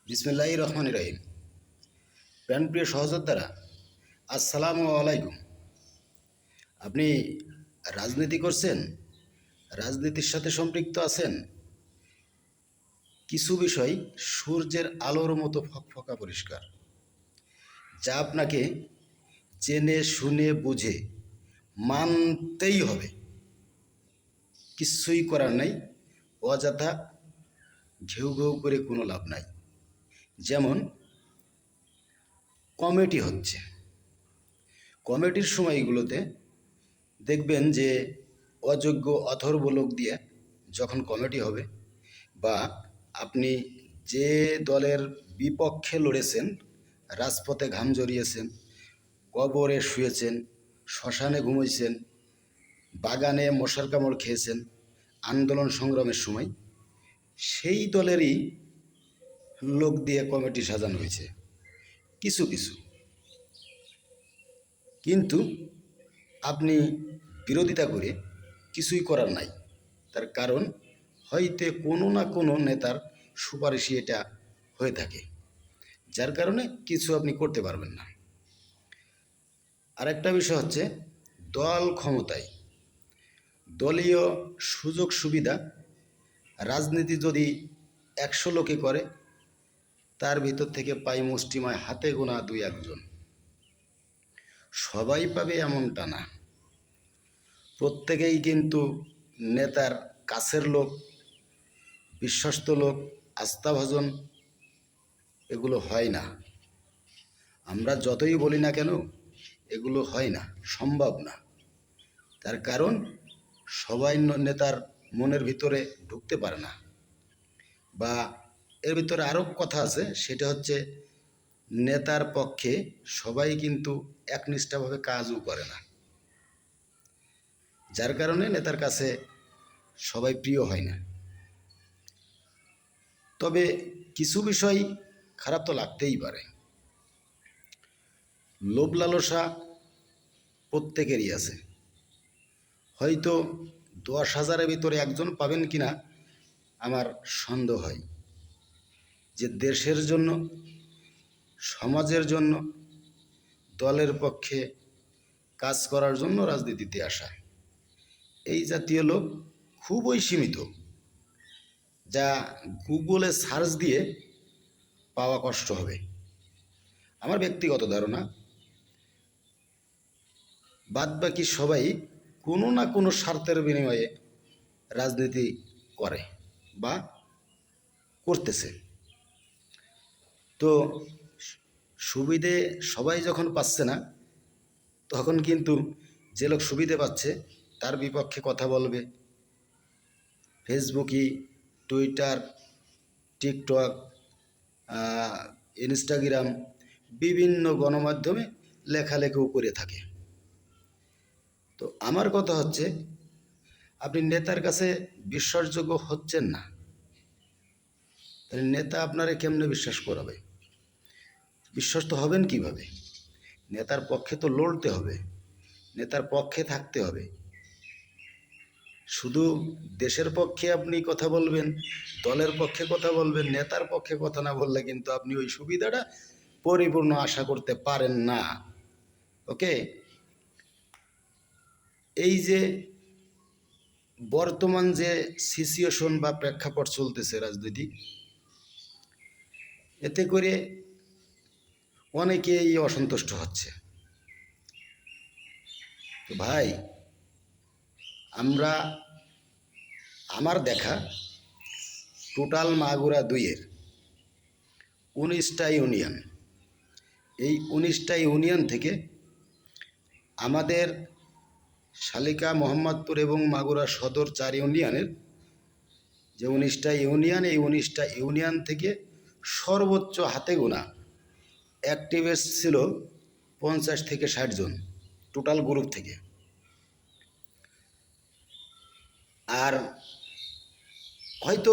বিসমিল্লাহির রহমানির রহিম। প্রাণপ্রিয় সহযোদ্ধারা, আসসালামু আলাইকুম। আপনি রাজনীতি করছেন, রাজনীতির সাথে সম্পৃক্ত আছেন। কিছু বিষয় সূর্যের আলোর মতো ফকফকা পরিষ্কার, যা আপনাকে জেনে শুনে বুঝে মানতেই হবে। কিছুই করার নাই, অযথা ঘেউ ঘেউ করে কোনো লাভ নাই। যেমন কমিটি হচ্ছে, কমিটির সময়গুলোতে দেখবেন যে অযোগ্য অথর্ব লোক দিয়ে যখন কমিটি হবে, বা আপনি যে দলের বিপক্ষে লড়েছেন, রাজপথে ঘাম জড়িয়েছেন, কবরে শুয়েছেন, শ্মশানে ঘুমাইছেন, বাগানে মশার কামড় খেয়েছেন আন্দোলন সংগ্রামের সময়, সেই দলেরই লোক দিয়ে কমিটি সাজানো হয়েছে কিছু কিছু। কিন্তু আপনি বিরোধিতা করে কিছুই করার নাই। তার কারণ হয়তো কোনো না কোনো নেতার সুপারিশে এটা হয়ে থাকে, যার কারণে কিছু আপনি করতে পারবেন না। আরেকটা বিষয় হচ্ছে দল ক্ষমতায়, দলীয় সুযোগ সুবিধা। রাজনীতি যদি 100 লোকে করে, তার ভিতর থেকে পাই মুষ্টিমায় হাতে গোনা 2-1 জন। সবাই পাবে এমনটা না, প্রত্যেকেই কিন্তু নেতার কাছের লোক, বিশ্বস্ত লোক, আস্থাভাজন এগুলো হয় না। আমরা যতই বলি না কেন, এগুলো হয় না, সম্ভব না। তার কারণ সবাই নেতার মনের ভিতরে ঢুকতে পারে না। বা এর ভিতরে আরও কথা আছে, সেটা হচ্ছে নেতার পক্ষে সবাই কিন্তু একনিষ্ঠাভাবে কাজও করে না, যার কারণে নেতার কাছে সবাই প্রিয় হয় না। তবে কিছু বিষয় খারাপ তো লাগতেই পারে। লোভ লালসা প্রত্যেকেরই আছে। হয়তো 10,000-এর ভিতরে 1 জন পাবেন কিনা আমার সন্দেহ হয়, যে দেশের জন্য, সমাজের জন্য, দলের পক্ষে কাজ করার জন্য রাজনীতিতে আসা। এই জাতীয় লোক খুবই সীমিত, যা গুগলে সার্চ দিয়ে পাওয়া কষ্ট হবে। আমার ব্যক্তিগত ধারণা, বাদবাকি সবাই কোনো না কোনো স্বার্থের বিনিময়ে রাজনীতি করে বা করতেছে। তো সুবিধে সবাই যখন পাচ্ছে না, তখন কিন্তু যে লোক সুবিধে পাচ্ছে তার বিপক্ষে কথা বলবে। ফেসবুকে, টুইটার, টিকটক, ইনস্টাগ্রাম, বিভিন্ন গণমাধ্যমে লেখালেখিও করে থাকে। তো আমার কথা হচ্ছে, আপনি নেতার কাছে বিশ্বাসযোগ্য হচ্ছেন না, তাহলে নেতা আপনারে কেমনে বিশ্বাস করাবে? বিশ্বস্ত হবেন কিভাবে? নেতার পক্ষে তো লড়তে হবে, নেতার পক্ষে থাকতে হবে। শুধু দেশের পক্ষে আপনি কথা বলবেন, দলের পক্ষে কথা বলবেন, নেতার পক্ষে কথা না বললে কিন্তু আপনি ওই সুবিধাটা পরিপূর্ণ আশা করতে পারেন না। ওকে, এই যে বর্তমান যে সিচুয়েশন বা প্রেক্ষাপট চলতেছে রাজনৈতিক, এতে করে অনেকেই অসন্তুষ্ট হচ্ছে। তো ভাই, আমার দেখা টোটাল মাগুরা 2-এর 19টা ইউনিয়ন, এই 19টা ইউনিয়ন থেকে আমাদের শালিকা, মোহাম্মদপুর এবং মাগুরা সদর 4 ইউনিয়নের যে 19টা ইউনিয়ন, এই 19টা ইউনিয়ন থেকে সর্বোচ্চ হাতে গোনা অ্যাক্টিভিস্ট ছিল 50 থেকে 60 জন টোটাল গ্রুপ থেকে। আর হয়তো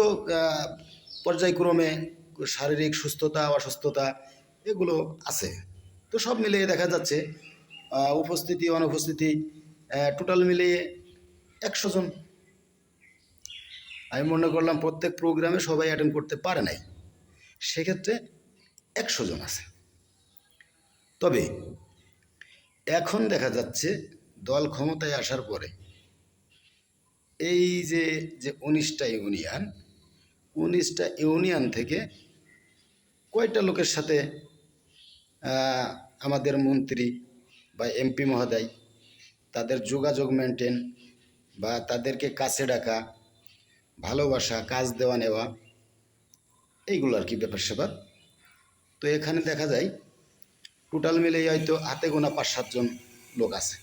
পর্যায়ক্রমে শারীরিক সুস্থতা অসুস্থতা এগুলো আছে। তো সব মিলিয়ে দেখা যাচ্ছে উপস্থিতি অনুপস্থিতি টোটাল মিলিয়ে 100 জন। আমি মনে করলাম প্রত্যেক প্রোগ্রামে সবাই অ্যাটেন্ড করতে পারে নাই, সেক্ষেত্রে 100 জন আছে। তবে এখন দেখা যাচ্ছে দল ক্ষমতায় আসার পরে এই যে যে 19টা ইউনিয়ন থেকে কয়টা লোকের সাথে আমাদের মন্ত্রী বা এমপি মহোদয় তাদের যোগাযোগ মেনটেন বা তাদেরকে কাছে ডাকা, ভালোবাসা, কাজ দেওয়া নেওয়া, এইগুলো আর কি ব্যাপার স্যাপার। তো এখানে দেখা যায় টোটাল মিলেই হয়তো হাতে গোনা 5-7 জন লোক আছে।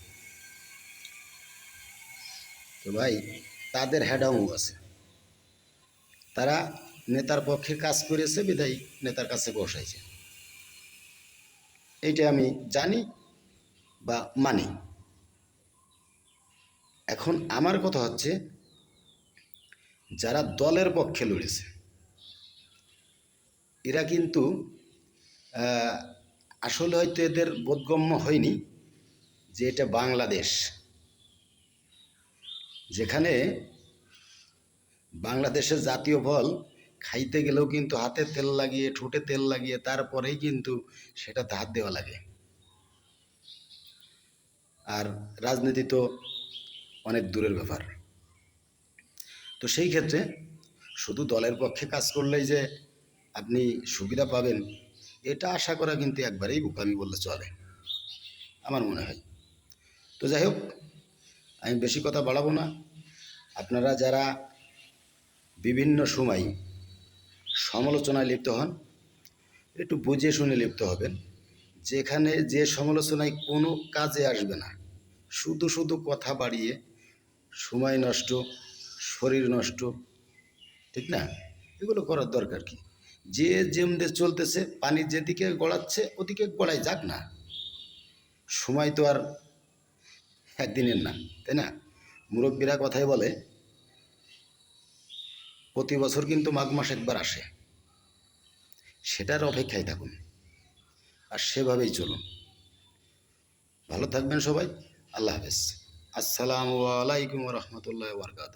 তো ভাই তাদের হ্যাডামও আছে, তারা নেতার পক্ষে কাজ করেছে বিধায় নেতার কাছে বসাইছে, এইটা আমি জানি বা মানি। এখন আমার কথা হচ্ছে যারা দলের পক্ষে লড়েছে এরা কিন্তু আসলে হয়তো এদের বোধগম্য হয়নি যে এটা বাংলাদেশ, যেখানে বাংলাদেশের জাতীয় ফল খাইতে গেলেও কিন্তু হাতে তেল লাগিয়ে ঠোঁটে তেল লাগিয়ে তারপরেই কিন্তু সেটাতে হাত দেওয়া লাগে। আর রাজনীতি তো অনেক দূরের ব্যাপার। তো সেই ক্ষেত্রে শুধু দলের পক্ষে কাজ করলেই যে আপনি সুবিধা পাবেন এটা আশা করা কিন্তু একবারেই বোকামি বললে চলে আমার মনে হয়। তো যাই হোক, আমি বেশি কথা বাড়াবো না। আপনারা যারা বিভিন্ন সময় সমালোচনায় লিপ্ত হন একটু বুঝে শুনে লিপ্ত হবেন, যেখানে যে সমালোচনায় কোনো কাজে আসবে না, শুধু শুধু কথা বাড়িয়ে সময় নষ্ট, শরীর নষ্ট, ঠিক না? এগুলো করার দরকার কি? যে যেমনি চলতেছে, পানি যেদিকে গড়াচ্ছে ওদিকে গড়াই যাক না, সময় তো আর একদিনের না, তাই না? মুরব্বীরা কথাই বলে প্রতি বছর কিন্তু মাঘ মাস একবার আসে, সেটার অপেক্ষায় থাকুন আর সেভাবেই চলুন। ভালো থাকবেন সবাই। আল্লাহ হাফেজ। আসসালামু আলাইকুম রহমতুল্লাহ বরকাত।